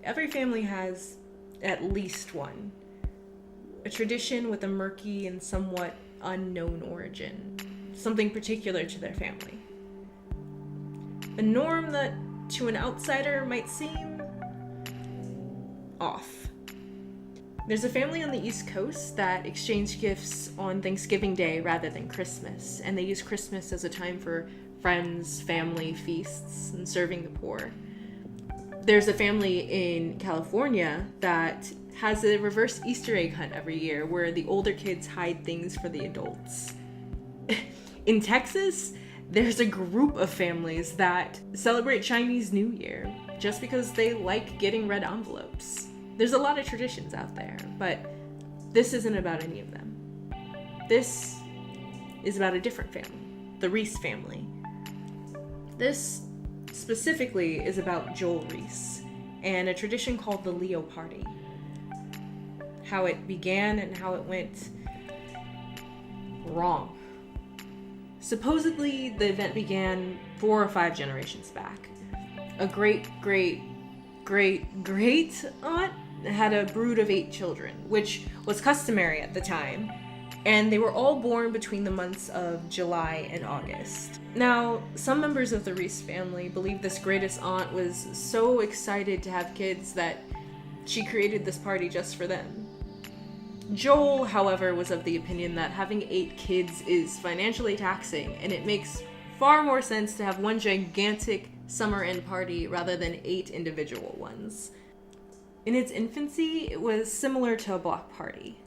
every family has at least one. A tradition with a murky and somewhat unknown origin. Something particular to their family. A norm that, to an outsider, might seem off. There's a family on the East Coast that exchange gifts on Thanksgiving Day rather than Christmas, and they use Christmas as a time for friends, family, feasts, and serving the poor. There's a family in California that has a reverse Easter egg hunt every year where the older kids hide things for the adults. In Texas, there's a group of families that celebrate Chinese New Year just because they like getting red envelopes. There's a lot of traditions out there, but this isn't about any of them. This is about a different family, the Reese family. This specifically is about Joel Reese and a tradition called the Leo Party. How it began and how it went wrong. Supposedly, the event began 4 or 5 generations back. A great aunt had a brood of 8 children, which was customary at the time, and they were all born between the months of July and August. Now, some members of the Reese family believe this greatest aunt was so excited to have kids that she created this party just for them. Joel, however, was of the opinion that having 8 kids is financially taxing, and it makes far more sense to have one gigantic summer end party rather than 8 individual ones. In its infancy, it was similar to a block party.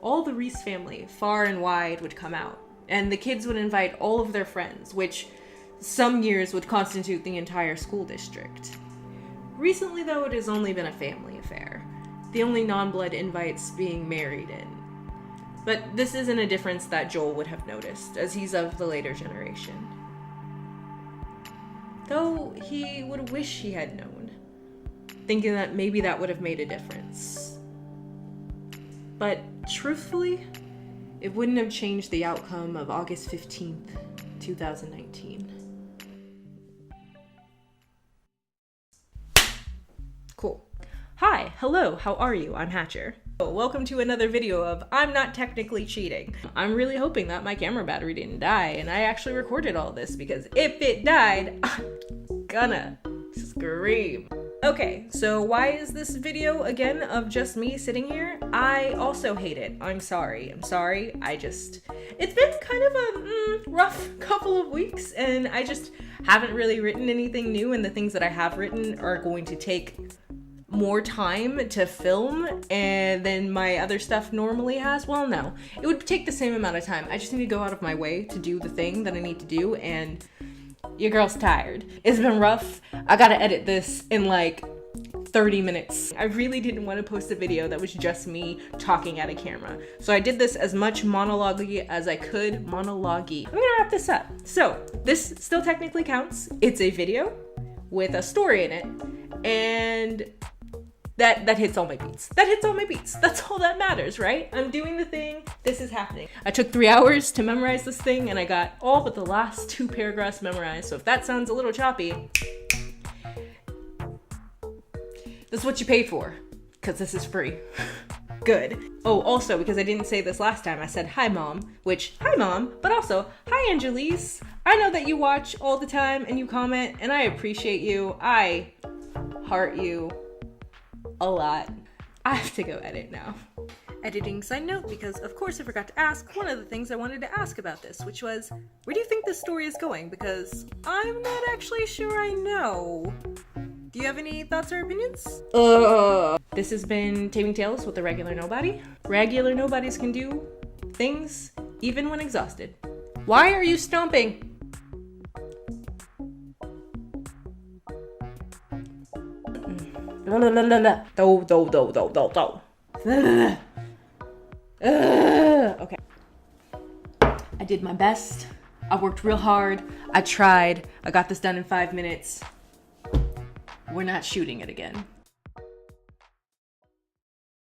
All the Reese family, far and wide, would come out, and the kids would invite all of their friends, which some years would constitute the entire school district. Recently, though, it has only been a family affair, the only non-blood invites being married in. But this isn't a difference that Joel would have noticed, as he's of the later generation. Though he would wish he had known, thinking that maybe that would have made a difference. But truthfully, it wouldn't have changed the outcome of August 15th, 2019. Cool. Hi, hello, how are you? I'm Hatcher. Welcome to another video of I'm not technically cheating. I'm really hoping that my camera battery didn't die and I actually recorded all this, because if it died, I'm gonna scream. Okay, so why is this video again of just me sitting here? I also hate it. I'm sorry. It's been kind of a rough couple of weeks, and I just haven't really written anything new, and the things that I have written are going to take more time to film and than my other stuff normally has. Well, no, it would take the same amount of time. I just need to go out of my way to do the thing that I need to do, and your girl's tired. It's been rough. I gotta edit this in like 30 minutes. I really didn't want to post a video that was just me talking at a camera. So I did this as much monologue-y as I could. Monologue-y. I'm gonna wrap this up. So this still technically counts. It's a video with a story in it, and that hits all my beats. That's all that matters, right? I'm doing the thing. This is happening. I took 3 hours to memorize this thing, and I got all but the last 2 paragraphs memorized. So if that sounds a little choppy, this is what you pay for, because this is free. Good. Oh, also, because I didn't say this last time, I said hi mom, which hi mom, but also hi Angelise. I know that you watch all the time and you comment, and I appreciate you. I heart you a lot. I have to go edit now. Editing side note, because of course I forgot to ask one of the things I wanted to ask about this, which was, where do you think this story is going? Because I'm not actually sure I know. Do you have any thoughts or opinions? This has been Taming Tales with a Regular Nobody. Regular nobodies can do things even when exhausted. Why are you stomping? Okay. I did my best. I worked real hard. I tried. I got this done in 5 minutes. We're not shooting it again.